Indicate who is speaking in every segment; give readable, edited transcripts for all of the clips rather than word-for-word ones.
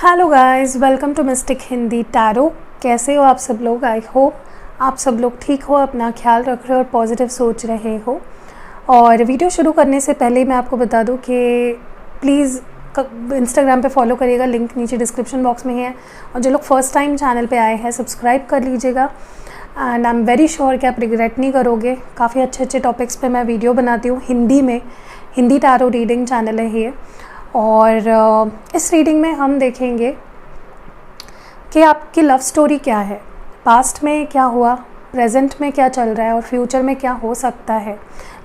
Speaker 1: Hello guys, welcome to mystic Hindi tarot. कैसे हो आप सब लोग? आई होप आप सब लोग ठीक हो, अपना ख्याल रख रहे हो और पॉजिटिव सोच रहे हो। और वीडियो शुरू करने से पहले मैं आपको बता दूं कि प्लीज़ इंस्टाग्राम पे फॉलो करिएगा, लिंक नीचे डिस्क्रिप्शन बॉक्स में ही है। और जो लोग फर्स्ट टाइम चैनल पे आए हैं सब्सक्राइब कर लीजिएगा। And I am very sure कि आप रिग्रेट नहीं करोगे। काफ़ी अच्छे टॉपिक्स पे मैं वीडियो बनाती हूँ हिंदी में। हिंदी टैरो रीडिंग चैनल है ये। और इस रीडिंग में हम देखेंगे कि आपकी लव स्टोरी क्या है, पास्ट में क्या हुआ, प्रेजेंट में क्या चल रहा है और फ्यूचर में क्या हो सकता है।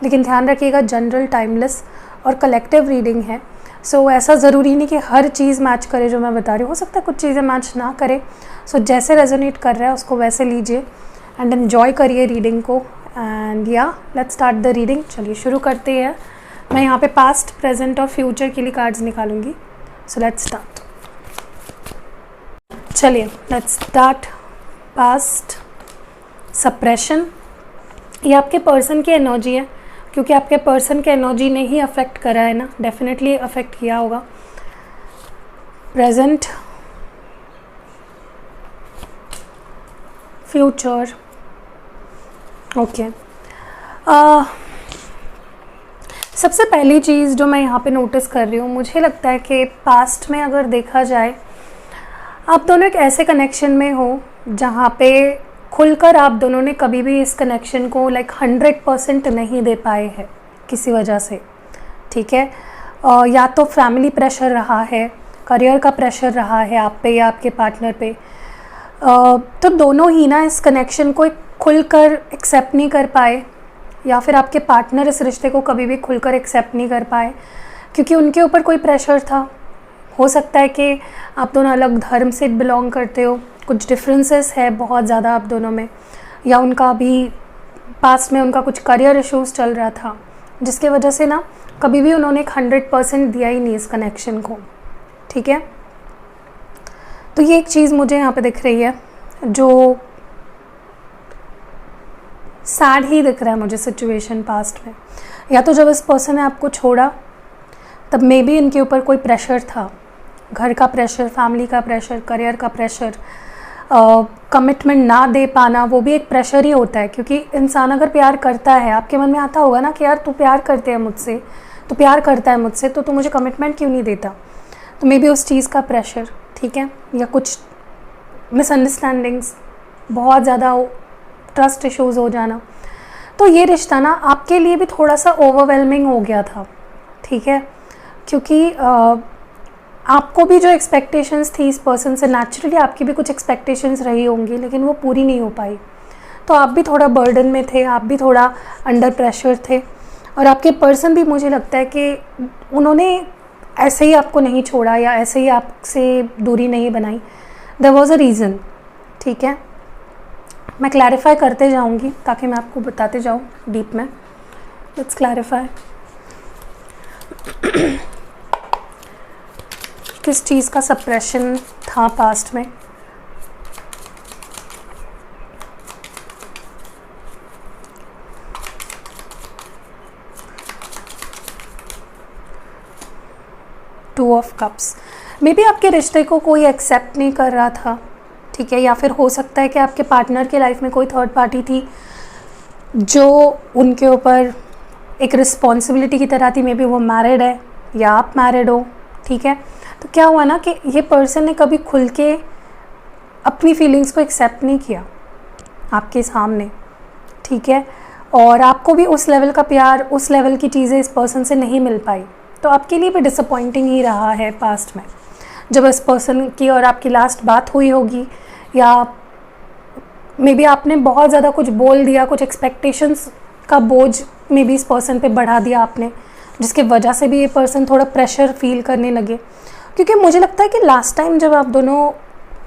Speaker 1: लेकिन ध्यान रखिएगा, जनरल, टाइमलेस और कलेक्टिव रीडिंग है। सो ऐसा ज़रूरी नहीं कि हर चीज़ मैच करे जो मैं बता रही हूँ। हो सकता है कुछ चीज़ें मैच ना करे। सो जैसे रेजोनेट कर रहा है उसको वैसे लीजिए एंड एन्जॉय करिए रीडिंग को। एंड या लेट्स स्टार्ट द रीडिंग। चलिए शुरू करते हैं। मैं यहाँ पे पास्ट, प्रेजेंट और फ्यूचर के लिए कार्ड्स निकालूंगी। So let's start. चलिए लेट्स स्टार्ट। Past, suppression. ये आपके पर्सन की एनर्जी है, क्योंकि आपके पर्सन के एनर्जी ने ही अफेक्ट करा है ना, डेफिनेटली अफेक्ट किया होगा। Present, future. ओके, सबसे पहली चीज़ जो मैं यहाँ पे नोटिस कर रही हूँ, मुझे लगता है कि पास्ट में अगर देखा जाए आप दोनों एक ऐसे कनेक्शन में हो जहाँ पे खुलकर आप दोनों ने कभी भी इस कनेक्शन को 100% नहीं दे पाए हैं किसी वजह से, ठीक है। या तो फैमिली प्रेशर रहा है, करियर का प्रेशर रहा है आप पे या आपके पार्टनर पे। तो दोनों ही ना इस कनेक्शन को खुलकर एक्सेप्ट नहीं कर पाए, या फिर आपके पार्टनर इस रिश्ते को कभी भी खुलकर एक्सेप्ट नहीं कर पाए क्योंकि उनके ऊपर कोई प्रेशर था। हो सकता है कि आप दोनों अलग धर्म से बिलोंग करते हो, कुछ डिफरेंसेस है बहुत ज़्यादा आप दोनों में, या उनका भी पास्ट में उनका कुछ करियर इश्यूज चल रहा था जिसके वजह से ना कभी भी उन्होंने 100% दिया ही नहीं इस कनेक्शन को, ठीक है। तो ये एक चीज़ मुझे यहाँ पे दिख रही है जो सैड ही दिख रहा है मुझे सिचुएशन पास्ट में। या तो जब इस पर्सन ने आपको छोड़ा तब मे बी इनके ऊपर कोई प्रेशर था, घर का प्रेशर, फैमिली का प्रेशर, करियर का प्रेशर, कमिटमेंट ना दे पाना, वो भी एक प्रेशर ही होता है। क्योंकि इंसान अगर प्यार करता है, आपके मन में आता होगा ना कि यार तू प्यार करते है मुझसे, तो प्यार करता है मुझसे, तो तू मुझे कमिटमेंट क्यों नहीं देता। तो मे बी उस चीज़ का प्रेशर, ठीक है, या कुछ मिसअंडरस्टैंडिंग्स, बहुत ज़्यादा ट्रस्ट इश्यूज़ हो जाना। तो ये रिश्ता ना आपके लिए भी थोड़ा सा ओवरवेलमिंग हो गया था, ठीक है, क्योंकि आपको भी जो एक्सपेक्टेशंस थी इस पर्सन से, नेचुरली आपकी भी कुछ एक्सपेक्टेशंस रही होंगी लेकिन वो पूरी नहीं हो पाई। तो आप भी थोड़ा बर्डन में थे, आप भी थोड़ा अंडर प्रेशर थे। और आपके पर्सन भी, मुझे लगता है कि उन्होंने ऐसे ही आपको नहीं छोड़ा या ऐसे ही आपसे दूरी नहीं बनाई। देयर वाज अ रीज़न, ठीक है। मैं क्लैरिफाई करते जाऊंगी ताकि मैं आपको बताते जाऊं डीप में। Let's clarify. किस चीज़ का सप्रेशन था पास्ट में? Two of cups. May be आपके रिश्ते को कोई एक्सेप्ट नहीं कर रहा था, ठीक है। या फिर हो सकता है कि आपके पार्टनर के लाइफ में कोई थर्ड पार्टी थी जो उनके ऊपर एक रिस्पॉन्सिबिलिटी की तरह थी। मे बी वो मैरिड है या आप मैरिड हो, ठीक है। तो क्या हुआ ना कि ये पर्सन ने कभी खुल के अपनी फीलिंग्स को एक्सेप्ट नहीं किया आपके सामने, ठीक है। और आपको भी उस लेवल का प्यार, उस लेवल की चीज़ें इस पर्सन से नहीं मिल पाई। तो आपके लिए भी डिसअपॉइंटिंग ही रहा है पास्ट में। जब इस पर्सन की और आपकी लास्ट बात हुई होगी, या मे बी आपने बहुत ज़्यादा कुछ बोल दिया, कुछ एक्सपेक्टेशंस का बोझ मे बी इस पर्सन पे बढ़ा दिया आपने, जिसके वजह से भी ये पर्सन थोड़ा प्रेशर फील करने लगे। क्योंकि मुझे लगता है कि लास्ट टाइम जब आप दोनों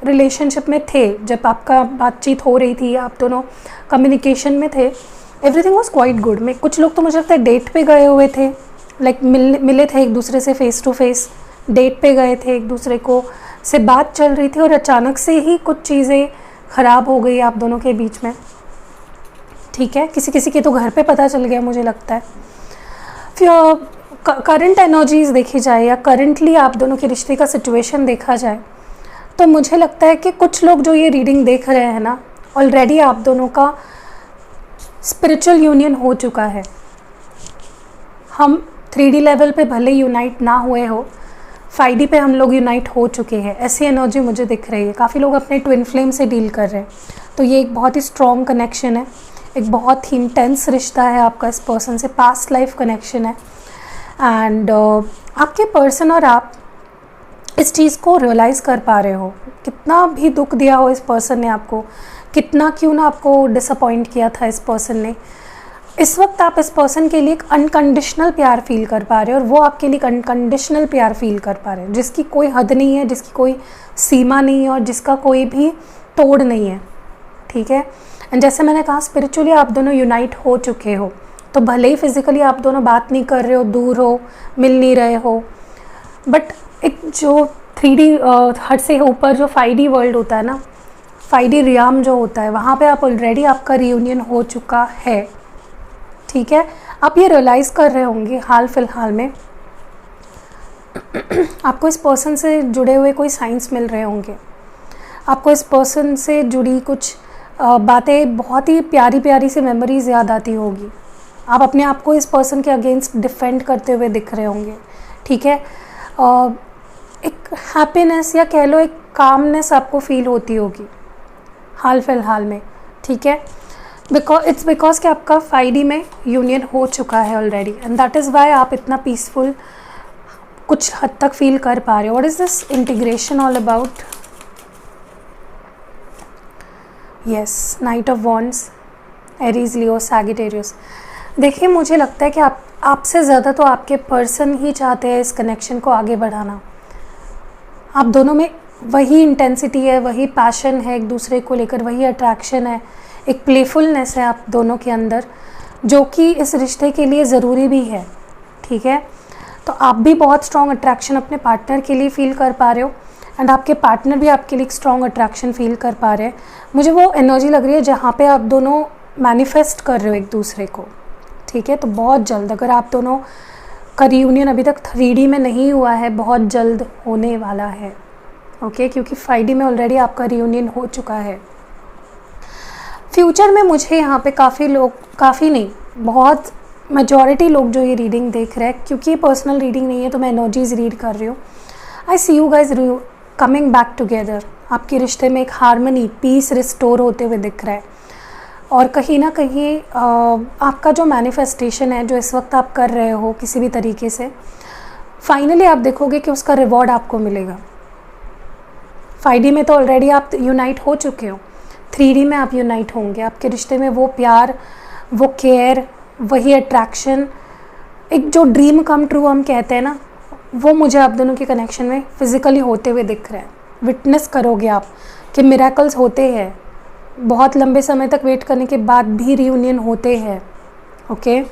Speaker 1: रिलेशनशिप में थे, जब आपका बातचीत हो रही थी, आप दोनों कम्युनिकेशन में थे, एवरीथिंग वॉज क्वाइट गुड। में कुछ लोग तो मुझे लगता है डेट पे गए हुए थे, मिले थे एक दूसरे से फेस टू फेस, डेट पे गए थे, एक दूसरे को से बात चल रही थी, और अचानक से ही कुछ चीज़ें ख़राब हो गई आप दोनों के बीच में, ठीक है। किसी किसी के तो घर पे पता चल गया मुझे लगता है। फिर करंट एनर्जीज़ देखी जाए या करंटली आप दोनों के रिश्ते का सिचुएशन देखा जाए तो मुझे लगता है कि कुछ लोग जो ये रीडिंग देख रहे हैं ना, ऑलरेडी आप दोनों का स्पिरिचुअल यूनियन हो चुका है। हम 3D लेवल पे भले यूनाइट ना हुए हो, 5D पे हम लोग यूनाइट हो चुके हैं, ऐसी एनर्जी मुझे दिख रही है। काफ़ी लोग अपने ट्विन फ्लेम से डील कर रहे हैं, तो ये एक बहुत ही स्ट्रॉन्ग कनेक्शन है, एक बहुत ही इंटेंस रिश्ता है आपका इस पर्सन से, पास्ट लाइफ कनेक्शन है। एंड आपके पर्सन और आप इस चीज़ को रियलाइज़ कर पा रहे हो, कितना भी दुख दिया हो इस पर्सन ने आपको, कितना क्यों ना आपको डिसअपॉइंट किया था इस पर्सन ने, इस वक्त आप इस पर्सन के लिए एक अनकंडीशनल प्यार फील कर पा रहे हो और वो आपके लिए अनकंडीशनल प्यार फील कर पा रहे हैं, जिसकी कोई हद नहीं है, जिसकी कोई सीमा नहीं है और जिसका कोई भी तोड़ नहीं है। ठीक है, एंड जैसे मैंने कहा स्पिरिचुअली आप दोनों यूनाइट हो चुके हो, तो भले ही फिज़िकली आप दोनों बात नहीं कर रहे हो, दूर हो, मिल नहीं रहे हो, बट एक जो 3D हद से ऊपर जो 5D वर्ल्ड होता है ना, 5D रियाम जो होता है, वहाँ पे आप ऑलरेडी आपका रियूनियन हो चुका है। ठीक है, आप ये रियलाइज़ कर रहे होंगे हाल फिलहाल में आपको इस पर्सन से जुड़े हुए कोई साइंस मिल रहे होंगे, आपको इस पर्सन से जुड़ी कुछ बातें, बहुत ही प्यारी प्यारी सी मेमोरीज याद आती होगी, आप अपने आप को इस पर्सन के अगेंस्ट डिफेंड करते हुए दिख रहे होंगे। ठीक है, एक हैप्पीनेस या कह लो एक कामनेस आपको फील होती होगी हाल फिलहाल में। ठीक है, बिकॉज कि आपका 5D में यूनियन हो चुका है already, and that is why आप इतना पीसफुल कुछ हद तक फील कर पा रहे हो। What is this integration all about? Yes, night of wands, Aries, Leo, Sagittarius. देखिए, मुझे लगता है कि आपसे ज़्यादा तो आपके पर्सन ही चाहते हैं इस कनेक्शन को आगे बढ़ाना। आप दोनों में वही इंटेंसिटी है, वही पैशन है एक दूसरे को लेकर, वही अट्रैक्शन है, एक प्लेफुलनेस है आप दोनों के अंदर, जो कि इस रिश्ते के लिए ज़रूरी भी है। ठीक है, तो आप भी बहुत स्ट्रॉन्ग अट्रैक्शन अपने पार्टनर के लिए फ़ील कर पा रहे हो, एंड आपके पार्टनर भी आपके लिए एक स्ट्रॉन्ग अट्रैक्शन फ़ील कर पा रहे हैं। मुझे वो एनर्जी लग रही है जहाँ पे आप दोनों मैनिफेस्ट कर रहे हो एक दूसरे को। ठीक है, तो बहुत जल्द, अगर आप दोनों का रियूनियन अभी तक 3D में नहीं हुआ है, बहुत जल्द होने वाला है। ओके, क्योंकि 5D में ऑलरेडी आपका रियूनियन हो चुका है। फ्यूचर में मुझे यहाँ पे काफ़ी लोग, काफ़ी नहीं, बहुत मेजॉरिटी लोग जो ये रीडिंग देख रहे हैं, क्योंकि ये पर्सनल रीडिंग नहीं है तो मैं एनर्जीज रीड कर रही हूँ। I see you guys coming back together. आपके रिश्ते में एक हारमनी, पीस रिस्टोर होते हुए दिख रहा है, और कहीं ना कहीं आपका जो मैनिफेस्टेशन है जो इस वक्त आप कर रहे हो किसी भी तरीके से, फाइनली आप देखोगे कि उसका रिवॉर्ड आपको मिलेगा। 5D में तो ऑलरेडी आप यूनाइट हो चुके हो, 3D में आप यूनाइट होंगे। आपके रिश्ते में वो प्यार, वो केयर, वही अट्रैक्शन, एक जो ड्रीम कम ट्रू हम कहते हैं ना, वो मुझे आप दोनों के कनेक्शन में फिज़िकली होते हुए दिख रहा है। विटनेस करोगे आप कि मिरेकल्स होते हैं, बहुत लंबे समय तक वेट करने के बाद भी रियूनियन होते हैं। ओके,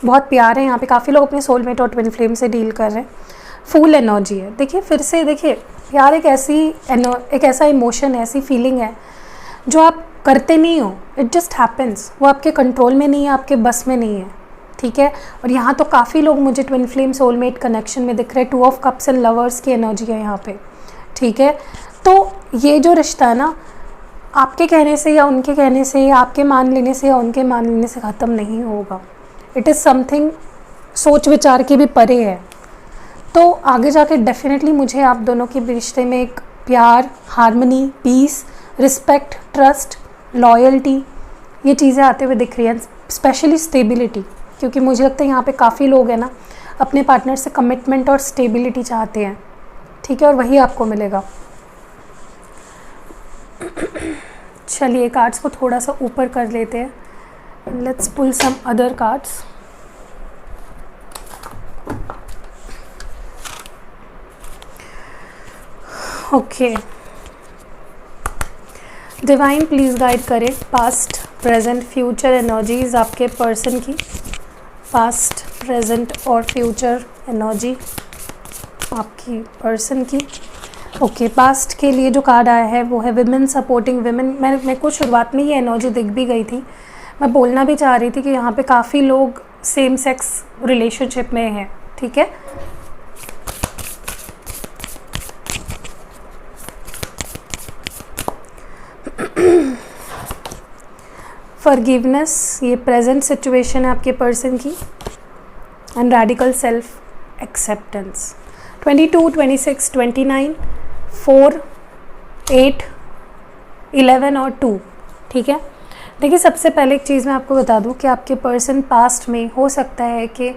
Speaker 1: बहुत प्यार है यहाँ पे। काफ़ी लोग अपने सोलमेट और ट्विन फ्लेम से डील कर रहे हैं। फुल एनर्जी है। देखिए, फिर से देखिए, प्यार एक ऐसा इमोशन है, ऐसी फीलिंग है जो आप करते नहीं हो, इट जस्ट हैपन्स। वो आपके कंट्रोल में नहीं है, आपके बस में नहीं है। ठीक है, और यहाँ तो काफ़ी लोग मुझे ट्विन फ्लेम सोलमेट कनेक्शन में दिख रहे हैं। 2 ऑफ कप्स एंड लवर्स की एनर्जी है यहाँ पे। ठीक है, तो ये जो रिश्ता है ना, आपके कहने से या उनके कहने से, या आपके मान लेने से या उनके मान लेने से ख़त्म नहीं होगा। इट इज़ समथिंग सोच विचार के भी परे है। तो आगे जाके डेफिनेटली मुझे आप दोनों के रिश्ते में एक प्यार, harmony, peace, respect, trust, loyalty, ये चीज़ें आते हुए दिख रही हैं। स्पेशली स्टेबिलिटी, क्योंकि मुझे लगता है यहाँ पे काफ़ी लोग हैं ना, अपने पार्टनर से कमिटमेंट और स्टेबिलिटी चाहते हैं। ठीक है, और वही आपको मिलेगा। चलिए, कार्ड्स को थोड़ा सा ऊपर कर लेते हैं। Let's pull some other cards. Okay, divine please guide करें पास्ट, प्रेजेंट, फ्यूचर एनर्जीज आपके पर्सन की। पास्ट, प्रेजेंट और फ्यूचर एनर्जी आपकी पर्सन की। ओके, पास्ट के लिए जो कार्ड आया है वो है विमेन सपोर्टिंग विमेन। मेरे को शुरुआत में ये एनर्जी दिख भी गई थी। मैं बोलना भी चाह रही थी कि यहाँ पे काफ़ी लोग सेम सेक्स रिलेशनशिप में है, ठीक है। फॉरगिवनेस, ये प्रेजेंट सिचुएशन है आपके पर्सन की, एंड रेडिकल सेल्फ एक्सेप्टेंस। 22, 26, 29, 4, 8, 11 और 2, ठीक है। देखिए, सबसे पहले एक चीज़ मैं आपको बता दूं कि आपके पर्सन पास्ट में हो सकता है कि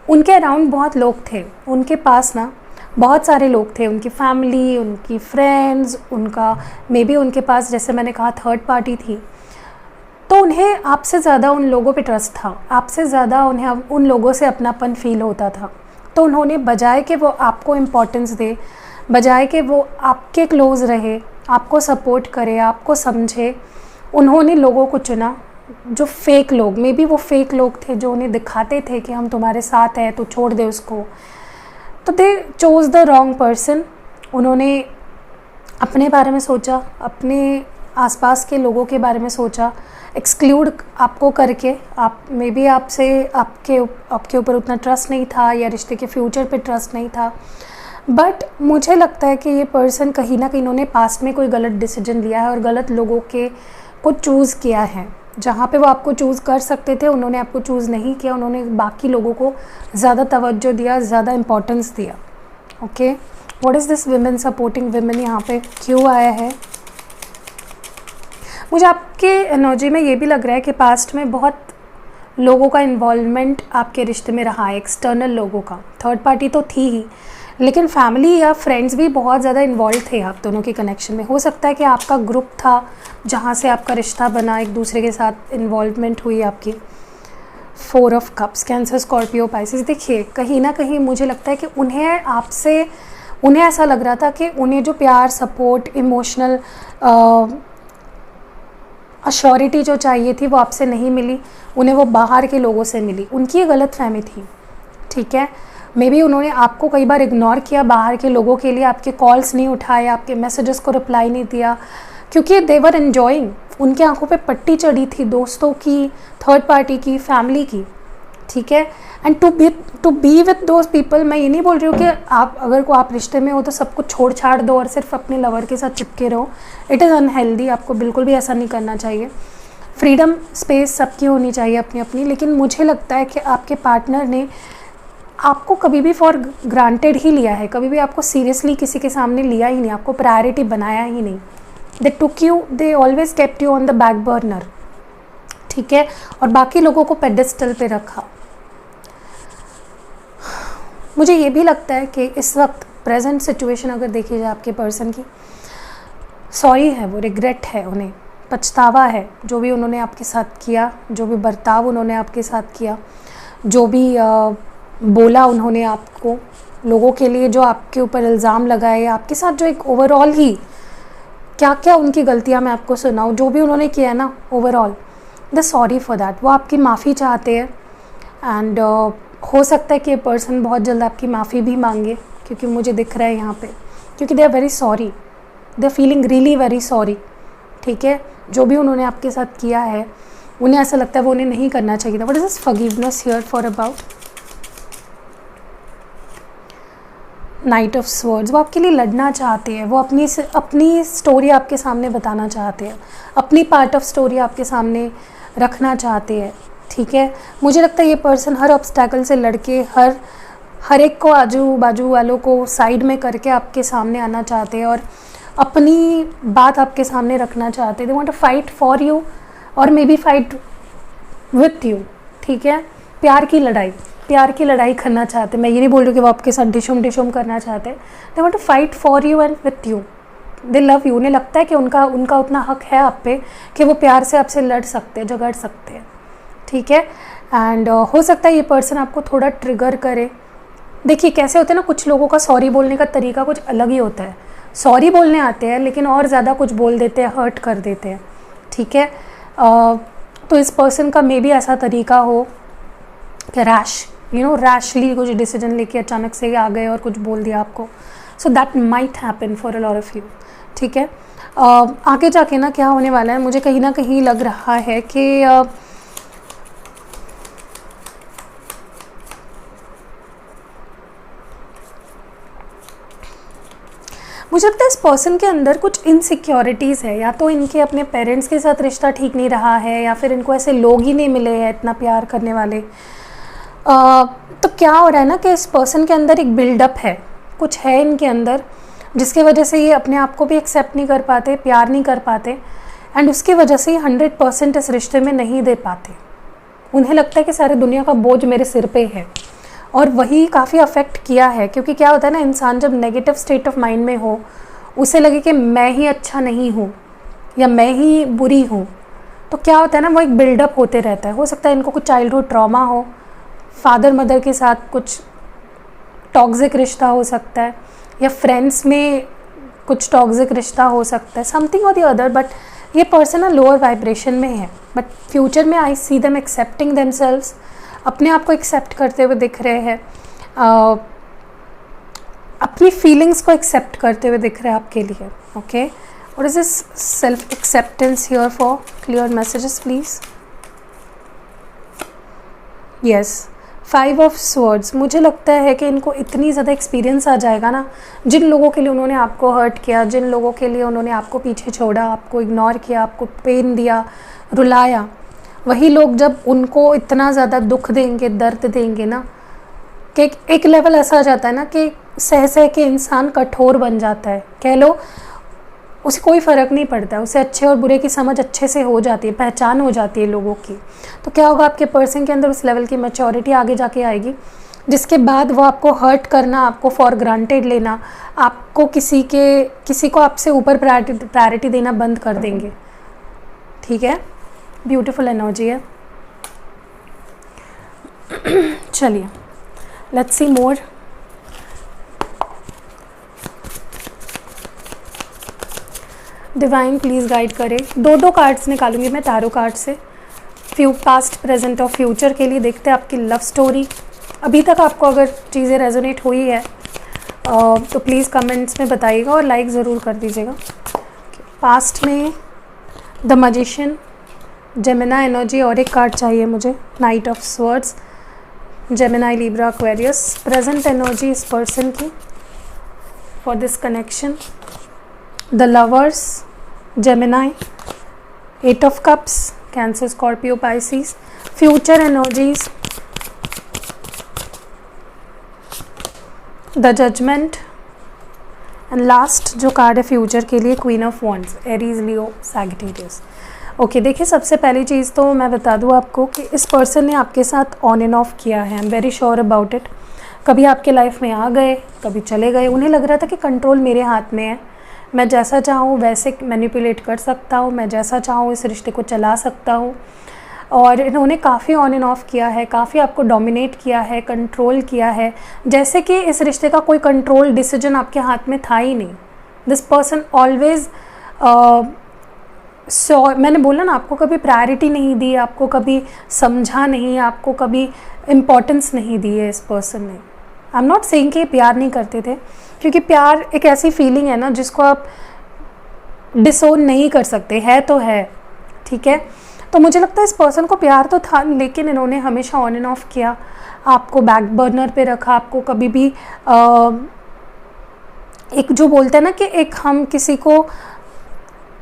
Speaker 1: उनके अराउंड बहुत लोग थे, उनके पास ना बहुत सारे लोग थे, उनकी फैमिली, उनकी फ्रेंड्स, उनका मे बी उनके पास, जैसे मैंने कहा, थर्ड पार्टी थी, तो उन्हें आपसे ज़्यादा उन लोगों पे ट्रस्ट था, आपसे ज़्यादा उन्हें उन लोगों से अपनापन फील होता था। तो उन्होंने बजाय कि वो आपको इम्पोर्टेंस दे, बजाय कि वो आपके क्लोज़ रहे, आपको सपोर्ट करे, आपको समझे, उन्होंने लोगों को चुना जो फेक लोग, मे बी वो फेक लोग थे जो उन्हें दिखाते थे कि हम तुम्हारे साथ हैं तो छोड़ दे उसको। तो दे चोज़ द रॉन्ग पर्सन। उन्होंने अपने बारे में सोचा, अपने आसपास के लोगों के बारे में सोचा, एक्सक्लूड आपको करके। आप मे बी आपके ऊपर उतना ट्रस्ट नहीं था, या रिश्ते के फ्यूचर पे ट्रस्ट नहीं था। बट मुझे लगता है कि ये पर्सन कहीं ना कहीं इन्होंने पास्ट में कोई गलत डिसीजन लिया है और गलत लोगों को चूज़ किया है। जहाँ पे वो आपको चूज़ कर सकते थे, उन्होंने आपको चूज़ नहीं किया, उन्होंने बाकी लोगों को ज़्यादा तवज्जो दिया, ज़्यादा इम्पोर्टेंस दिया। Okay, what is this women supporting women यहाँ पे क्यों आया है? मुझे आपके एनर्जी में ये भी लग रहा है कि पास्ट में बहुत लोगों का इन्वॉल्वमेंट आपके रिश्ते में रहा है, एक्सटर्नल लोगों का। थर्ड पार्टी तो थी ही, लेकिन फैमिली या फ्रेंड्स भी बहुत ज़्यादा इन्वॉल्व थे आप दोनों के कनेक्शन में। हो सकता है कि आपका ग्रुप था जहाँ से आपका रिश्ता बना, एक दूसरे के साथ इन्वॉल्वमेंट हुई आपकी। 4 of cups, Cancer, Scorpio, Pisces. देखिए, कहीं ना कहीं मुझे लगता है कि उन्हें ऐसा लग रहा था कि उन्हें जो प्यार, सपोर्ट, इमोशनल अश्योरिटी जो चाहिए थी वो आपसे नहीं मिली, उन्हें वो बाहर के लोगों से मिली। उनकी ये गलत फहमी थी, ठीक है। मे बी उन्होंने आपको कई बार इग्नोर किया बाहर के लोगों के लिए, आपके कॉल्स नहीं उठाए, आपके मैसेजेस को रिप्लाई नहीं दिया, क्योंकि दे वर एन्जॉइंग। उनके आंखों पे पट्टी चढ़ी थी दोस्तों की, थर्ड पार्टी की, फैमिली की, ठीक है। And to be with those people, मैं ये नहीं बोल रही हूँ कि आप रिश्ते में हो तो सब कुछ छोड़ छाड़ दो और सिर्फ अपने लवर के साथ चिपके रहो। इट इज़ अनहेल्दी, आपको बिल्कुल भी ऐसा नहीं करना चाहिए। फ्रीडम, स्पेस सबकी होनी चाहिए अपनी अपनी। लेकिन मुझे लगता है कि आपके पार्टनर ने आपको कभी भी फॉर ग्रांटेड ही लिया है, कभी भी आपको सीरियसली किसी के सामने लिया ही नहीं, आपको प्रायोरिटी बनाया ही नहीं। They always kept you on the back burner, ठीक है, और बाकी लोगों को पेडेस्टल पे रखा। मुझे ये भी लगता है कि इस वक्त प्रेजेंट सिचुएशन अगर देखी जाए आपके पर्सन की, सॉरी है वो, रिग्रेट है, उन्हें पछतावा है जो भी उन्होंने आपके साथ किया, जो भी बर्ताव उन्होंने आपके साथ किया, जो भी बोला उन्होंने आपको, लोगों के लिए जो आपके ऊपर इल्ज़ाम लगाए, आपके साथ जो एक ओवरऑल ही क्या क्या उनकी गलतियां मैं आपको सुनाऊं, जो भी उन्होंने किया ना overall, the sorry for that. वो आपकी माफ़ी चाहते हैं एंड हो सकता है कि ये पर्सन बहुत जल्द आपकी माफ़ी भी मांगे, क्योंकि मुझे दिख रहा है यहाँ पे, क्योंकि they are very sorry, they are feeling really very sorry, ठीक है। जो भी उन्होंने आपके साथ किया है उन्हें ऐसा लगता है वो उन्हें नहीं करना चाहिए था। What is this forgiveness here for about? Night of swords. वो आपके लिए लड़ना चाहते हैं, वो अपनी स्टोरी आपके सामने बताना चाहते हैं, अपनी पार्ट ऑफ स्टोरी आपके सामने रखना चाहते हैं, ठीक है। मुझे लगता है ये पर्सन हर ऑब्स्टैकल से लड़के हर एक को, आजू बाजू वालों को साइड में करके आपके सामने आना चाहते हैं और अपनी बात आपके सामने रखना चाहते हैं। They want to fight for you और may be fight with you, ठीक है। प्यार की लड़ाई करना चाहते हैं। मैं ये नहीं बोल रही कि वो आपके साथ डिशुम करना चाहते हैं। They want to fight for you and with you. They love you. उन्हें लगता है कि उनका उतना हक है आप पे कि वो प्यार से आपसे लड़ सकते हैं, झगड़ सकते हैं, ठीक है। एंड हो सकता है ये पर्सन आपको थोड़ा ट्रिगर करे। देखिए कैसे होते हैं ना, कुछ लोगों का सॉरी बोलने का तरीका कुछ अलग ही होता है। सॉरी बोलने आते हैं लेकिन और ज़्यादा कुछ बोल देते हैं, हर्ट कर देते हैं, ठीक है। तो इस पर्सन का मे बी ऐसा तरीका हो कि रैशली कुछ डिसीजन लेके अचानक से आ गए और कुछ बोल दिया आपको। So that might happen for a lot of you, ठीक है। आगे जाके ना क्या होने वाला है, मुझे कहीं ना कहीं लग रहा है कि मुझे लगता है इस पर्सन के अंदर कुछ इनसिक्योरिटीज़ है, या तो इनके अपने पेरेंट्स के साथ रिश्ता ठीक नहीं रहा है, या फिर इनको ऐसे लोग ही नहीं मिले हैं इतना प्यार करने वाले। तो क्या हो रहा है ना कि इस पर्सन के अंदर एक बिल्डअप है, कुछ है इनके अंदर जिसकी वजह से ये अपने आप को भी एक्सेप्ट नहीं कर पाते, प्यार नहीं कर पाते, एंड उसकी वजह से ये 100% इस रिश्ते में नहीं दे पाते। उन्हें लगता है कि सारी दुनिया का बोझ मेरे सिर पे है, और वही काफ़ी अफेक्ट किया है। क्योंकि क्या होता है ना, इंसान जब नेगेटिव स्टेट ऑफ माइंड में हो, उसे लगे कि मैं ही अच्छा नहीं हूँ या मैं ही बुरी हूँ, तो क्या होता है ना, वो एक बिल्डअप होते रहता है। हो सकता है इनको कुछ चाइल्डहुड ट्रॉमा हो, फादर मदर के साथ कुछ टॉक्सिक रिश्ता हो सकता है, या फ्रेंड्स में कुछ टॉक्सिक रिश्ता हो सकता है, समथिंग और द अदर। बट ये पर्सन लोअर वाइब्रेशन में है, बट फ्यूचर में आई सी देम एक्सेप्टिंग देमसेल्व्स, अपने आप को एक्सेप्ट करते हुए दिख रहे हैं, अपनी फीलिंग्स को एक्सेप्ट करते हुए दिख रहे हैं आपके लिए। Okay, what is this self acceptance here for? Clear messages please. Yes, 5 of swords. मुझे लगता है कि इनको इतनी ज़्यादा एक्सपीरियंस आ जाएगा ना, जिन लोगों के लिए उन्होंने आपको हर्ट किया, जिन लोगों के लिए उन्होंने आपको पीछे छोड़ा, आपको इग्नोर किया, आपको पेन दिया, रुलाया, वही लोग जब उनको इतना ज़्यादा दुख देंगे, दर्द देंगे ना, कि एक लेवल ऐसा आ जाता है ना कि सह सह के इंसान कठोर बन जाता है। कह लो उसे कोई फ़र्क नहीं पड़ता है, उसे अच्छे और बुरे की समझ अच्छे से हो जाती है, पहचान हो जाती है लोगों की। तो क्या होगा, आपके पर्सन के अंदर उस लेवल की मैच्योरिटी आगे जाके आएगी, जिसके बाद वो आपको हर्ट करना, आपको फॉर ग्रांटेड लेना, आपको किसी को आपसे ऊपर प्रायोरिटी देना बंद कर देंगे। ठीक है, ब्यूटीफुल एनर्जी है। चलिए, let's see more. Divine please guide करें। दो कार्ड्स निकालूंगी मैं टैरो कार्ड से, पास्ट, प्रेजेंट और फ्यूचर के लिए। देखते हैं आपकी लव स्टोरी। अभी तक आपको अगर चीज़ें रेजोनेट हुई है तो प्लीज़ कमेंट्स में बताइएगा और लाइक ज़रूर कर दीजिएगा। पास्ट में द मैजिशियन, जेमिनी एनर्जी, और एक कार्ड चाहिए मुझे, knight of swords, Gemini, Libra, Aquarius. Present energy इस पर्सन की for this connection, the lovers, Gemini, 8 of cups, Cancer, Scorpio, Pisces. Future energies, the judgement, and last जो card है future के लिए, queen of wands, Aries, Leo, Sagittarius. Okay, देखिए सबसे पहली चीज़ तो मैं बता दूँ आपको कि इस पर्सन ने आपके साथ ऑन एंड ऑफ किया है। I am very sure about it. कभी आपके लाइफ में आ गए, कभी चले गए। उन्हें लग रहा था कि कंट्रोल मेरे हाथ में है, मैं जैसा चाहूँ वैसे मैनिपुलेट कर सकता हूँ, मैं जैसा चाहूँ इस रिश्ते को चला सकता हूँ। और इन्होंने काफ़ी ऑन एंड ऑफ किया है, काफ़ी आपको डोमिनेट किया है, कंट्रोल किया है, जैसे कि इस रिश्ते का कोई कंट्रोल डिसीजन आपके हाथ में था ही नहीं। दिस पर्सन ऑलवेज मैंने बोला ना, आपको कभी प्रायोरिटी नहीं दी, आपको कभी समझा नहीं, आपको कभी इम्पोर्टेंस नहीं दी है इस पर्सन ने। आई एम नॉट सेइंग कि प्यार नहीं करते थे, क्योंकि प्यार एक ऐसी फीलिंग है ना जिसको आप डिसोन नहीं कर सकते, है तो है। ठीक है, तो मुझे लगता है इस पर्सन को प्यार तो था, लेकिन इन्होंने हमेशा ऑन एंड ऑफ किया, आपको बैक बर्नर पे रखा, आपको कभी भी एक जो बोलते हैं ना कि एक हम किसी को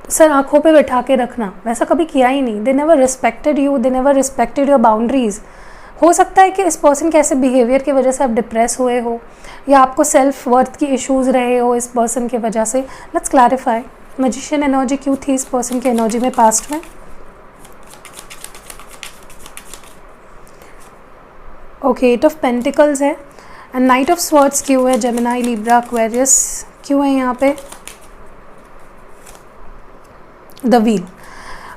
Speaker 1: सर आँखों पे बैठा के रखना, वैसा कभी किया ही नहीं। They never respected you, they never respected your boundaries. हो सकता है कि इस पर्सन के ऐसे बिहेवियर की वजह से आप डिप्रेस हुए हो, या आपको सेल्फ वर्थ की इश्यूज़ रहे हो इस पर्सन की वजह से। लेट्स क्लैरिफाई, मैजिशियन एनर्जी क्यों थी इस पर्सन की एनर्जी में पास्ट में? ओके, 8 ऑफ पेंटिकल्स है, एंड नाइट ऑफ स्वर्ड्स क्यों है? जेमिनी, लिब्रा, एक्वेरियस क्यों है यहाँ पे? The wheel.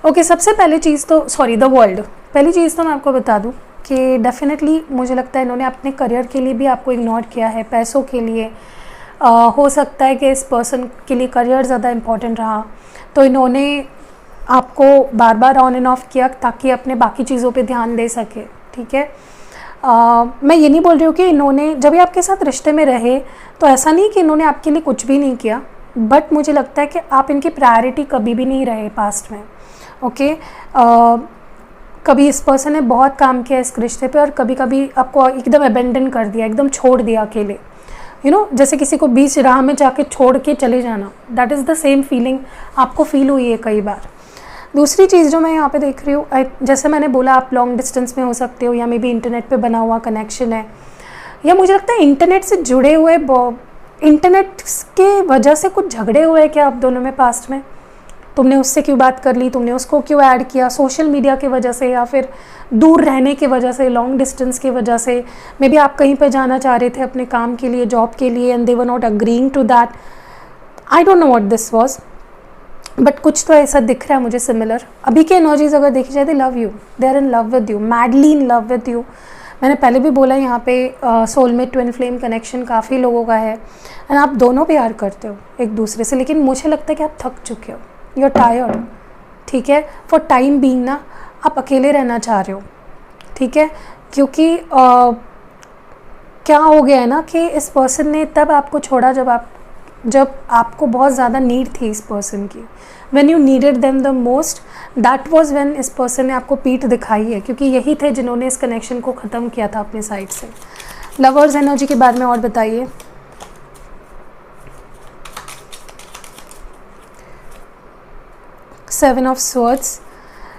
Speaker 1: ओके, सबसे पहली चीज़ तो द वर्ल्ड। पहली चीज़ तो मैं आपको बता दूँ कि डेफिनेटली मुझे लगता है इन्होंने अपने करियर के लिए भी आपको इग्नोर किया है, पैसों के लिए। हो सकता है कि इस पर्सन के लिए करियर ज़्यादा इम्पॉर्टेंट रहा, तो इन्होंने आपको बार बार ऑन एंड ऑफ किया ताकि अपने बाकी चीज़ों पे ध्यान दे सके। ठीक है, मैं ये नहीं बोल रही हूँ कि इन्होंने जब ये आपके साथ रिश्ते में रहे तो ऐसा नहीं कि इन्होंने आपके लिए कुछ भी नहीं किया, बट मुझे लगता है कि आप इनकी प्रायोरिटी कभी भी नहीं रहे पास्ट में। ओके, कभी इस पर्सन ने बहुत काम किया इस रिश्ते पे, और कभी कभी आपको एकदम अबेंडन कर दिया, एकदम छोड़ दिया अकेले। जैसे किसी को बीच राह में जाके छोड़ के चले जाना, that is the same feeling आपको फील हुई है कई बार। दूसरी चीज़ जो मैं यहाँ पे देख रही हूँ, जैसे मैंने बोला आप लॉन्ग डिस्टेंस में हो सकते हो, या मे बी इंटरनेट पे बना हुआ कनेक्शन है, या मुझे लगता है इंटरनेट से जुड़े हुए, इंटरनेट के वजह से कुछ झगड़े हुए क्या आप दोनों में पास्ट में? तुमने उससे क्यों बात कर ली, तुमने उसको क्यों ऐड किया, सोशल मीडिया की वजह से, या फिर दूर रहने की वजह से, लॉन्ग डिस्टेंस की वजह से। मे बी आप कहीं पे जाना चाह रहे थे अपने काम के लिए, जॉब के लिए, and they were not agreeing to that. I don't know what this was, but कुछ तो ऐसा दिख रहा है मुझे सिमिलर। अभी के एनर्जीज अगर देखी जाए, they love you, they are in love with you, madly in love with you. मैंने पहले भी बोला यहाँ पे सोलमेट ट्विन फ्लेम कनेक्शन काफ़ी लोगों का है, एंड आप दोनों प्यार करते हो एक दूसरे से, लेकिन मुझे लगता है कि आप थक चुके हो, यू आर टायर्ड, ठीक है। फॉर टाइम बीइंग ना आप अकेले रहना चाह रहे हो, ठीक है, क्योंकि क्या हो गया है ना कि इस पर्सन ने तब आपको छोड़ा जब आपको बहुत ज़्यादा नीड थी इस पर्सन की, when you needed them the most, that was when इस पर्सन ने आपको पीठ दिखाई है, क्योंकि यही थे जिन्होंने इस कनेक्शन को ख़त्म किया था अपने साइड से। लवर्स एनर्जी के बारे में और बताइए। Seven of swords,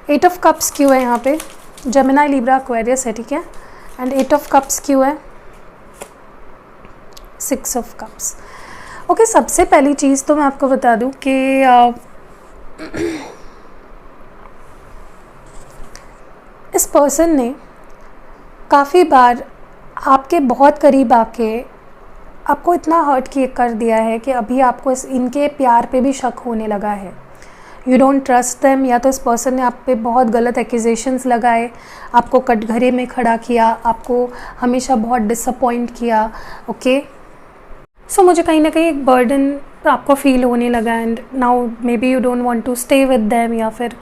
Speaker 1: eight of cups क्यों है यहाँ पे? जेमिनी, लिब्रा, एक्वेरियस है, ठीक है, एंड एट ऑफ कप्स क्यों है? Six of cups. ओके, सबसे पहली चीज़ तो मैं आपको बता दूं कि इस पर्सन ने काफ़ी बार आपके बहुत करीब आके आपको इतना हर्ट कर दिया है कि अभी आपको इनके प्यार पे भी शक होने लगा है। यू डोंट ट्रस्ट देम, या तो इस पर्सन ने आप पे बहुत गलत एक्यूजेशंस लगाए, आपको कटघरे में खड़ा किया, आपको हमेशा बहुत डिसअपॉइंट किया। ओके, सो मुझे कहीं ना कहीं एक बर्डन आपको फील होने लगा, and now maybe you don't want to stay with them, या फिर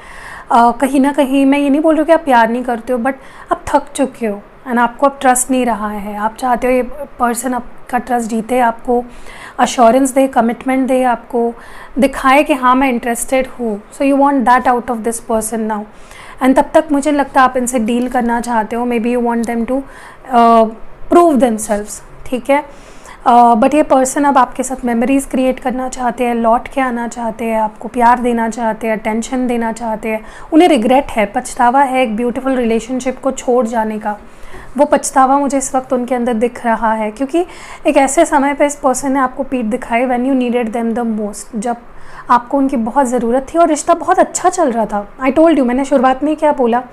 Speaker 1: कहीं ना कहीं, मैं ये नहीं बोल रही हूँ कि आप प्यार नहीं करते हो, बट आप थक चुके हो एंड आपको अब ट्रस्ट नहीं रहा है। आप चाहते हो ये पर्सन आपका ट्रस्ट जीते, आपको अश्योरेंस दे, कमिटमेंट दे, आपको दिखाए कि हाँ मैं इंटरेस्टेड हूँ। So you want that out of this person now, and तब तक मुझे लगता है आप इनसे डील करना चाहते हो। Maybe you want them to prove themselves, ठीक है, बट ये पर्सन अब आपके साथ मेमोरीज़ क्रिएट करना चाहते हैं, लौट के आना चाहते हैं, आपको प्यार देना चाहते हैं, अटेंशन देना चाहते हैं। उन्हें रिग्रेट है, पछतावा है एक ब्यूटीफुल रिलेशनशिप को छोड़ जाने का। वो पछतावा मुझे इस वक्त उनके अंदर दिख रहा है, क्योंकि एक ऐसे समय पे इस पर्सन ने आपको पीठ दिखाई when you needed them the most, जब आपको उनकी बहुत ज़रूरत थी और रिश्ता बहुत अच्छा चल रहा था। आई टोल्ड यू, मैंने शुरुआत में क्या बोला,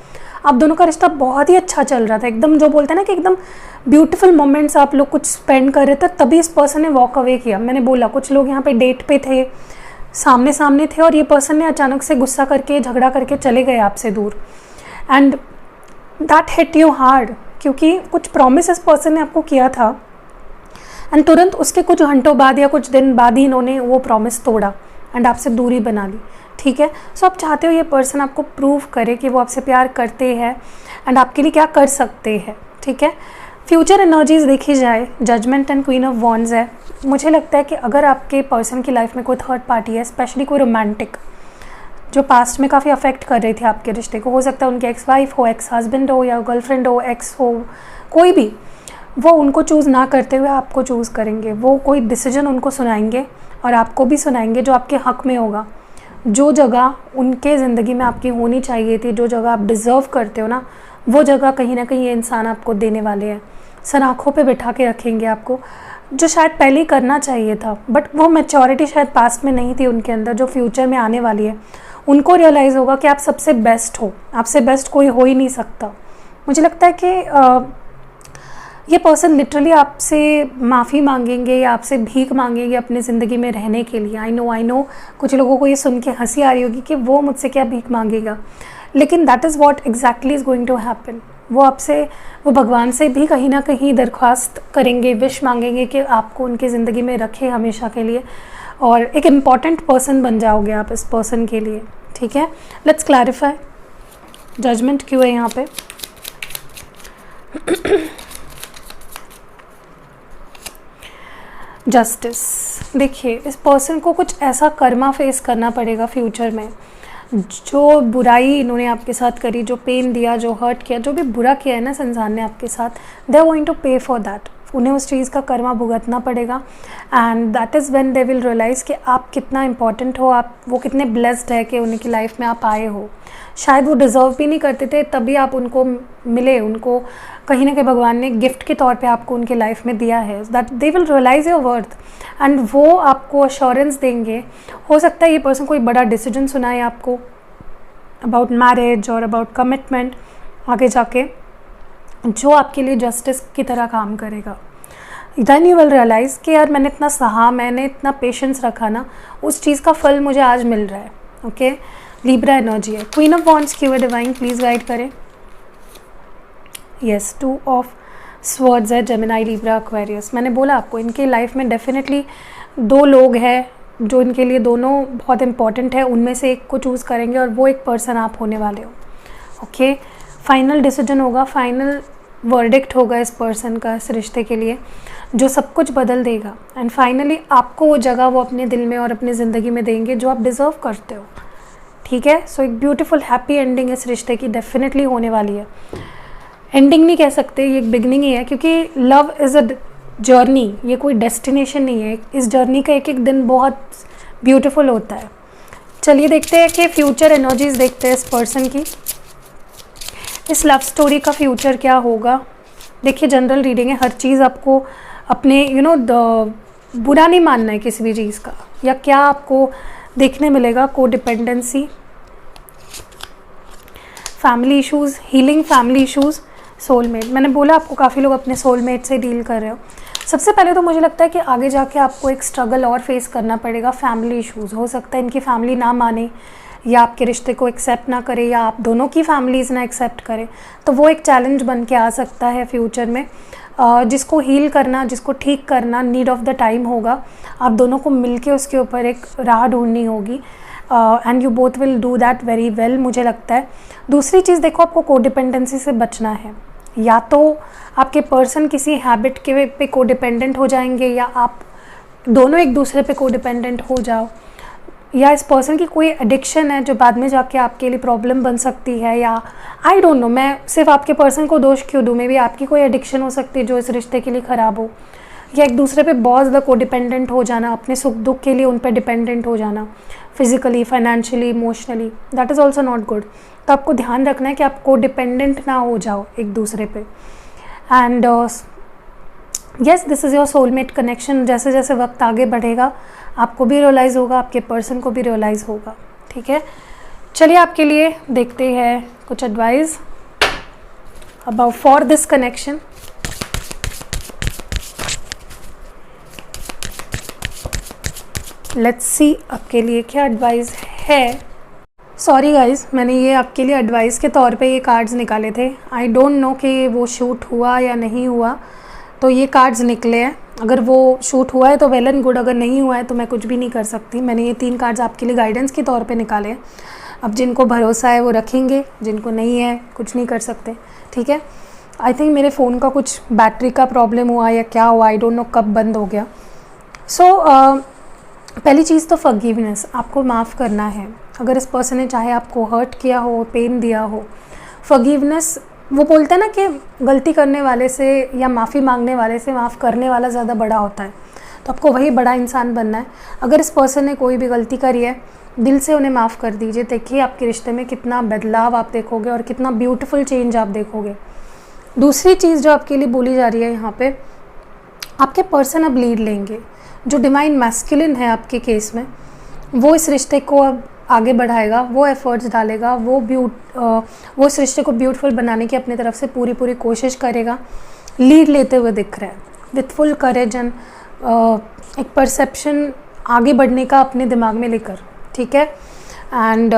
Speaker 1: आप दोनों का रिश्ता बहुत ही अच्छा चल रहा था, एकदम जो बोलते हैं ना कि एकदम ब्यूटीफुल मोमेंट्स आप लोग कुछ स्पेंड कर रहे थे, तभी इस पर्सन ने वॉक अवे किया। मैंने बोला कुछ लोग यहाँ पे डेट पे थे, सामने सामने थे, और ये पर्सन ने अचानक से गुस्सा करके, झगड़ा करके चले गए आपसे दूर, and that hit you hard, क्योंकि कुछ प्रॉमिस इस पर्सन ने आपको किया था, एंड तुरंत उसके कुछ घंटों बाद या कुछ दिन बाद ही इन्होंने वो प्रॉमिस तोड़ा एंड आपसे दूरी बना ली, ठीक है। सो आप चाहते हो ये पर्सन आपको प्रूव करे कि वो आपसे प्यार करते हैं एंड आपके लिए क्या कर सकते हैं, ठीक है। फ्यूचर एनर्जीज देखी जाए, judgement and queen of wands है। मुझे लगता है कि अगर आपके पर्सन की लाइफ में कोई थर्ड पार्टी है, स्पेशली कोई रोमांटिक, जो पास्ट में काफ़ी अफेक्ट कर रही थी आपके रिश्ते को, हो सकता है उनके एक्स वाइफ हो, एक्स हस्बैंड हो, या गर्लफ्रेंड हो, एक्स हो, कोई भी, वो उनको चूज़ ना करते हुए आपको चूज़ करेंगे। वो कोई डिसीजन उनको सुनाएंगे और आपको भी सुनाएंगे जो आपके हक़ में होगा। जो जगह उनके ज़िंदगी में आपकी होनी चाहिए थी, जो जगह आप डिज़र्व करते हो ना, वो जगह कहीं ना कहीं ये इंसान आपको देने वाले हैं। सर आँखों पे बिठा के रखेंगे आपको, जो शायद पहले ही करना चाहिए था, बट वो मैच्योरिटी शायद पास्ट में नहीं थी उनके अंदर, जो फ्यूचर में आने वाली है। उनको रियलाइज़ होगा कि आप सबसे बेस्ट हो, आपसे बेस्ट कोई हो ही नहीं सकता। मुझे लगता है कि ये पर्सन लिटरली आपसे माफ़ी मांगेंगे या आपसे भीख मांगेंगे अपनी ज़िंदगी में रहने के लिए। आई नो कुछ लोगों को ये सुन के हंसी आ रही होगी कि वो मुझसे क्या भीख मांगेगा, लेकिन that is what exactly is going to happen. वो भगवान से भी कहीं ना कहीं दरख्वास्त करेंगे, विश मांगेंगे कि आपको उनकी ज़िंदगी में रखे हमेशा के लिए, और एक इम्पॉर्टेंट पर्सन बन जाओगे आप इस पर्सन के लिए, ठीक है। लेट्स क्लैरिफाई, जजमेंट क्यों है यहाँ पे? जस्टिस। देखिए, इस पर्सन को कुछ ऐसा कर्मा फेस करना पड़ेगा फ्यूचर में, जो बुराई इन्होंने आपके साथ करी, जो पेन दिया, जो हर्ट किया, जो भी बुरा किया है ना इस इंसान ने आपके साथ, they are going to pay for that उन्हें उस चीज़ का कर्मा भुगतना पड़ेगा। And that is when they will realise कि आप कितना इम्पॉर्टेंट हो, आप वो कितने ब्लेस्ड है कि उनकी लाइफ में आप आए हो। शायद वो डिज़र्व भी नहीं करते थे, तभी आप उनको मिले, उनको कहीं ना कहीं भगवान ने गिफ्ट के तौर पे आपको उनके लाइफ में दिया है। That they will realise your worth and वो आपको अश्योरेंस देंगे। हो सकता है ये पर्सन कोई बड़ा डिसीजन सुनाए आपको अबाउट मैरिज और अबाउट कमिटमेंट आगे जाके, जो आपके लिए जस्टिस की तरह काम करेगा। देन यू विल रियलाइज़ कि यार मैंने इतना सहा, मैंने इतना पेशेंस रखा ना, उस चीज़ का फल मुझे आज मिल रहा है। ओके, लिब्रा एनर्जी है। क्वीन ऑफ वॉन्ड्स क्यों है डिवाइन, प्लीज़ गाइड करें। यस, 2 ऑफ स्वर्ड्स है, जेमिनाई, लिब्रा, एक्वेरियस। मैंने बोला आपको इनके लाइफ में डेफिनेटली 2 लोग हैं जो इनके लिए दोनों बहुत इंपॉर्टेंट है, उनमें से एक को चूज़ करेंगे और वो एक पर्सन आप होने वाले हो। ओके, फाइनल डिसीजन होगा, फाइनल वर्डिक्ट होगा इस पर्सन का, इस रिश्ते के लिए, जो सब कुछ बदल देगा। एंड फाइनली आपको वो जगह वो अपने दिल में और अपनी ज़िंदगी में देंगे जो आप डिज़र्व करते हो। ठीक है, सो एक ब्यूटीफुल हैप्पी एंडिंग इस रिश्ते की डेफिनेटली होने वाली है। एंडिंग नहीं कह सकते, ये एक बिगनिंग ही है, क्योंकि लव इज़ अ जर्नी, ये कोई डेस्टिनेशन नहीं है। इस जर्नी का एक एक दिन बहुत ब्यूटीफुल होता है। चलिए देखते हैं कि फ्यूचर एनर्जीज देखते हैं इस पर्सन की, इस लव स्टोरी का फ्यूचर क्या होगा। देखिए जनरल रीडिंग है, हर चीज़ आपको अपने बुरा नहीं मानना है किसी भी चीज़ का, या क्या आपको देखने मिलेगा। को dependency, family issues, healing family issues, soulmate. मैंने बोला आपको काफ़ी लोग अपने सोलमेट से डील कर रहे हो। सबसे पहले तो मुझे लगता है कि आगे जाके आपको एक स्ट्रगल और फेस करना पड़ेगा, फैमिली इश्यूज़। हो सकता है इनकी फैमिली ना माने या आपके रिश्ते को एक्सेप्ट ना करे, या आप दोनों की फैमिलीज़ ना एक्सेप्ट करें, तो वो एक चैलेंज बन के आ सकता है फ्यूचर में, जिसको हील करना, जिसको ठीक करना नीड ऑफ द टाइम होगा। आप दोनों को मिलके उसके ऊपर एक राह ढूंढनी होगी and you both will do that very well, मुझे लगता है। दूसरी चीज़ देखो, आपको कोडिपेंडेंसी से बचना है। या तो आपके पर्सन किसी हैबिट के पे कोडिपेंडेंट हो जाएंगे, या आप दोनों एक दूसरे पे कोडिपेंडेंट हो जाओ, या इस पर्सन की कोई एडिक्शन है जो बाद में जाके आपके लिए प्रॉब्लम बन सकती है, या आई डोंट नो, मैं सिर्फ आपके पर्सन को दोष क्यों दूँ, मे बी आपकी कोई एडिक्शन हो सकती है जो इस रिश्ते के लिए ख़राब हो, या एक दूसरे पे बहुत ज़्यादा कोडिपेंडेंट हो जाना, अपने सुख दुख के लिए उन पर डिपेंडेंट हो जाना, physically, financially, emotionally, that is also not good. तो आपको ध्यान रखना है कि आप कोडिपेंडेंट ना हो जाओ एक दूसरे पे। And yes, this is your soulmate connection. जैसे जैसे वक्त आगे बढ़ेगा आपको भी रियलाइज़ होगा, आपके पर्सन को भी रियलाइज़ होगा। ठीक है, चलिए आपके लिए देखते हैं कुछ advice about for this connection. Let's see आपके लिए क्या एडवाइस है। सॉरी गाइज, मैंने ये आपके लिए एडवाइस के तौर पे ये कार्ड्स निकाले थे। आई डोंट नो कि वो शूट हुआ या नहीं हुआ, तो ये कार्ड्स निकले हैं। अगर वो शूट हुआ है तो वेल एंड गुड, अगर नहीं हुआ है तो मैं कुछ भी नहीं कर सकती। मैंने ये 3 कार्ड्स आपके लिए गाइडेंस के तौर पे निकाले हैं। अब जिनको भरोसा है वो रखेंगे, जिनको नहीं है कुछ नहीं कर सकते। ठीक है, आई थिंक मेरे फ़ोन का कुछ बैटरी का प्रॉब्लम हुआ या क्या हुआ, आई डोंट नो कब बंद हो गया। सो पहली चीज़ तो फॉरगिवनेस, आपको माफ़ करना है। अगर इस पर्सन ने चाहे आपको हर्ट किया हो, पेन दिया हो, फॉरगिवनेस, वो बोलते हैं ना कि गलती करने वाले से या माफ़ी मांगने वाले से माफ़ करने वाला ज़्यादा बड़ा होता है। तो आपको वही बड़ा इंसान बनना है। अगर इस पर्सन ने कोई भी गलती करी है, दिल से उन्हें माफ़ कर दीजिए। देखिए आपके रिश्ते में कितना बदलाव आप देखोगे और कितना ब्यूटीफुल चेंज आप देखोगे। दूसरी चीज़ जो आपके लिए बोली जा रही है यहाँ पे, आपके पर्सन अब लीड लेंगे। जो डिवाइन मैस्कुलिन है आपके केस में, वो इस रिश्ते को अब आगे बढ़ाएगा, वो एफर्ट्स डालेगा, वो इस रिश्ते को ब्यूटीफुल बनाने की अपनी तरफ से पूरी कोशिश करेगा। लीड लेते हुए दिख रहा है विथ फुल करेज एंड एक परसेप्शन आगे बढ़ने का अपने दिमाग में लेकर। ठीक है, एंड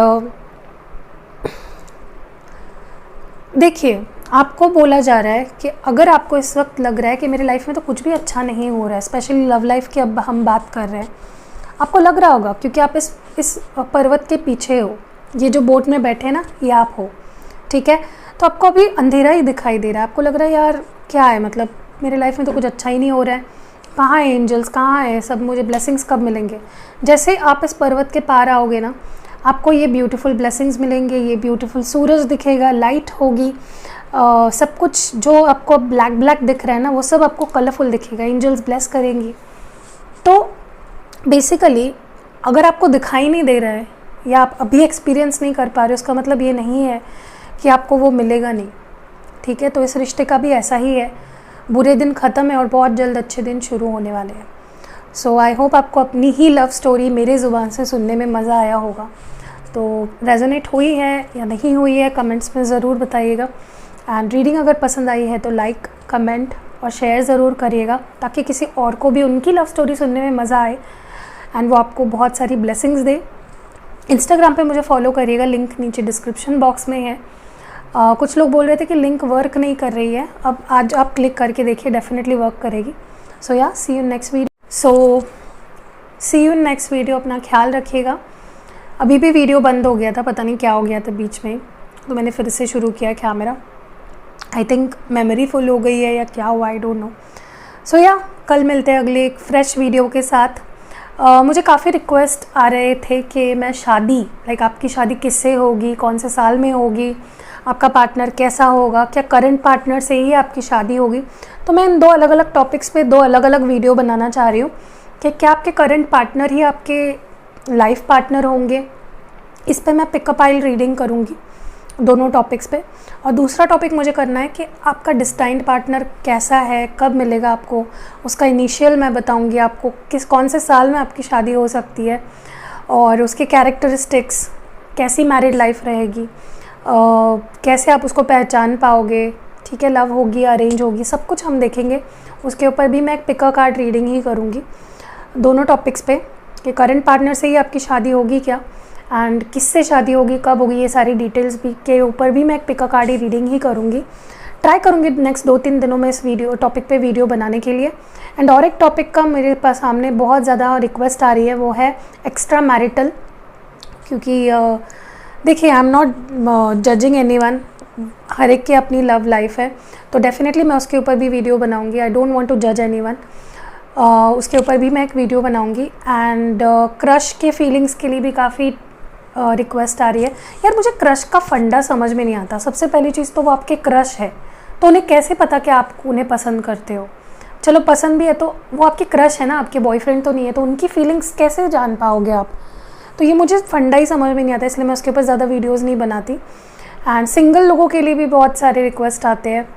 Speaker 1: देखिए आपको बोला जा रहा है कि अगर आपको इस वक्त लग रहा है कि मेरी लाइफ में तो कुछ भी अच्छा नहीं हो रहा है, स्पेशली लव लाइफ की अब हम बात कर रहे हैं, आपको लग रहा होगा क्योंकि आप इस पर्वत के पीछे हो, ये जो बोट में बैठे ना ये आप हो। ठीक है, तो आपको अभी अंधेरा ही दिखाई दे रहा है। आपको लग रहा है यार क्या है, मतलब मेरे लाइफ में तो कुछ अच्छा ही नहीं हो रहा है, कहाँ है एंजल्स, कहाँ है सब, मुझे ब्लेसिंग्स कब मिलेंगे। जैसे आप इस पर्वत के पार आओगे ना, आपको ये ब्यूटीफुल ब्लेसिंग्स मिलेंगे, ये ब्यूटीफुल सूरज दिखेगा, लाइट होगी, सब कुछ जो आपको ब्लैक ब्लैक दिख रहा है ना, वो सब आपको कलरफुल दिखेगा, एंजल्स ब्लेस करेंगी। तो बेसिकली अगर आपको दिखाई नहीं दे रहा है या आप अभी एक्सपीरियंस नहीं कर पा रहे, उसका मतलब ये नहीं है कि आपको वो मिलेगा नहीं, ठीक है। तो इस रिश्ते का भी ऐसा ही है, बुरे दिन ख़त्म है और बहुत जल्द अच्छे दिन शुरू होने वाले हैं। सो आई होप आपको अपनी ही लव स्टोरी मेरे ज़ुबान से सुनने में मज़ा आया होगा। तो रेजोनेट हुई है या नहीं हुई है कमेंट्स में ज़रूर बताइएगा। एंड रीडिंग अगर पसंद आई है तो लाइक, कमेंट और शेयर ज़रूर करिएगा, ताकि किसी और को भी उनकी लव स्टोरी सुनने में मज़ा आए एंड वो आपको बहुत सारी ब्लेसिंग्स दे। इंस्टाग्राम पे मुझे फॉलो करिएगा, लिंक नीचे डिस्क्रिप्शन बॉक्स में है। कुछ लोग बोल रहे थे कि लिंक वर्क नहीं कर रही है, अब आज आप क्लिक करके देखिए, डेफिनेटली वर्क करेगी। सो या सी यू नेक्स्ट वीडियो। अपना ख्याल रखिएगा। अभी भी वीडियो बंद हो गया था, पता नहीं क्या हो गया था बीच में, तो मैंने फिर से शुरू किया camera. I think memory full हो गई है या क्या हुआ, आई डोंट नो। सो या कल मिलते हैं अगले एक फ्रेश वीडियो के साथ। मुझे काफ़ी रिक्वेस्ट आ रहे थे कि मैं शादी, लाइक आपकी शादी किससे होगी, कौन से साल में होगी, आपका पार्टनर कैसा होगा, क्या करंट पार्टनर से ही आपकी शादी होगी। तो मैं इन दो अलग अलग टॉपिक्स पे दो अलग अलग वीडियो बनाना चाह रही हूँ कि क्या आपके करंट पार्टनर ही आपके लाइफ पार्टनर होंगे। इस पे मैं पिकअप आइल रीडिंग करूँगी दोनों टॉपिक्स पे। और दूसरा टॉपिक मुझे करना है कि आपका डिस्टाइंड पार्टनर कैसा है, कब मिलेगा आपको, उसका इनिशियल मैं बताऊंगी आपको, कौन से साल में आपकी शादी हो सकती है और उसके कैरेक्टरिस्टिक्स, कैसी मैरिड लाइफ रहेगी, कैसे आप उसको पहचान पाओगे, ठीक है, लव होगी अरेंज होगी, सब कुछ हम देखेंगे। उसके ऊपर भी मैं एक पिकअप कार्ड रीडिंग ही करूँगी दोनों टॉपिक्स पे, कि करंट पार्टनर से ही आपकी शादी होगी क्या एंड किससे शादी होगी, कब होगी, ये सारी डिटेल्स भी के ऊपर भी मैं एक पिकअप कार्ड रीडिंग ही करूँगी। ट्राई करूँगी नेक्स्ट 2-3 दिनों में इस टॉपिक पे वीडियो बनाने के लिए। एंड और एक टॉपिक का मेरे पास सामने बहुत ज़्यादा रिक्वेस्ट आ रही है, वो है एक्स्ट्रा मैरिटल। क्योंकि देखिए, I am not judging anyone, हर एक की अपनी लव लाइफ है, तो डेफिनेटली मैं उसके ऊपर भी वीडियो बनाऊँगी। आई डोंट वांट टू जज एनीवन, उसके ऊपर भी मैं एक वीडियो बनाऊँगी। एंड क्रश के फीलिंग्स के लिए भी काफ़ी रिक्वेस्ट आ रही है। यार मुझे क्रश का फंडा समझ में नहीं आता। सबसे पहली चीज़ तो वो आपके क्रश है, तो उन्हें कैसे पता कि आप उन्हें पसंद करते हो। चलो पसंद भी है तो वो आपके क्रश है ना, आपके बॉयफ्रेंड तो नहीं है, तो उनकी फीलिंग्स कैसे जान पाओगे आप। तो ये मुझे फंडा ही समझ में नहीं आता, इसलिए मैं उसके ऊपर ज़्यादा वीडियोज़ नहीं बनाती। एंड सिंगल लोगों के लिए भी बहुत सारे रिक्वेस्ट आते हैं।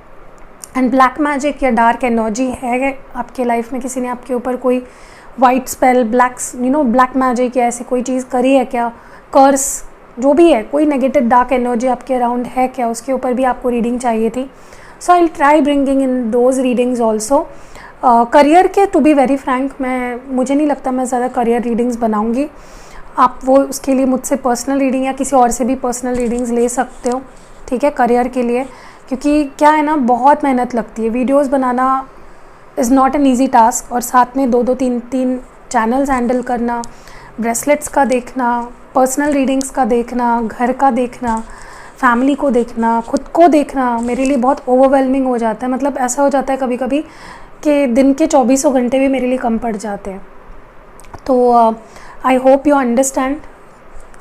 Speaker 1: एंड ब्लैक मैजिक या डार्क एनर्जी है आपके लाइफ में, किसी ने आपके ऊपर कोई वाइट स्पेल, ब्लैक मैजिक या ऐसी कोई चीज़ करी है क्या, कर्स जो भी है, कोई नेगेटिव डार्क एनर्जी आपके अराउंड है क्या, उसके ऊपर भी आपको रीडिंग चाहिए थी। So I will try bringing in those readings also. Career के, टू बी वेरी फ्रैंक, मुझे नहीं लगता मैं ज़्यादा करियर रीडिंग्स बनाऊँगी। आप वो उसके लिए मुझसे पर्सनल रीडिंग या किसी और से भी पर्सनल रीडिंग्स ले सकते हो, ठीक है, करियर के लिए। क्योंकि क्या है ना, बहुत मेहनत लगती है, videos banana is not an easy task, और साथ में 2-2, 3-3 चैनल्स हैंडल करना, ब्रेसलेट्स का देखना, पर्सनल रीडिंग्स का देखना, घर का देखना, फैमिली को देखना, खुद को देखना, मेरे लिए बहुत ओवरवेलमिंग हो जाता है। मतलब ऐसा हो जाता है कभी कभी कि दिन के 24 घंटे भी मेरे लिए कम पड़ जाते हैं। तो आई होप यू अंडरस्टैंड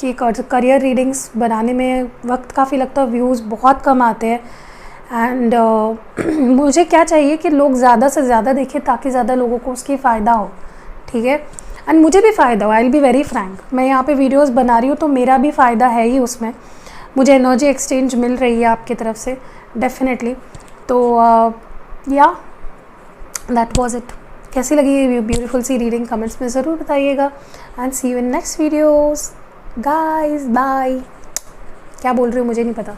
Speaker 1: कि करियर रीडिंग्स बनाने में वक्त काफ़ी लगता है, व्यूज़ बहुत कम आते हैं। एंड मुझे क्या चाहिए कि लोग ज़्यादा से ज़्यादा देखें ताकि ज़्यादा लोगों को उसकी फ़ायदा हो, ठीक है, एंड मुझे भी फ़ायदा हो। I will be very Frank, मैं यहाँ पे वीडियोस बना रही हूँ तो मेरा भी फ़ायदा है ही उसमें, मुझे एनर्जी एक्सचेंज मिल रही है आपकी तरफ से डेफिनेटली। तो या दैट वाज इट। कैसी लगी ये ब्यूटीफुल सी रीडिंग कमेंट्स में ज़रूर बताइएगा। And see you in next videos guys, bye. क्या बोल रही हूँ मुझे नहीं पता।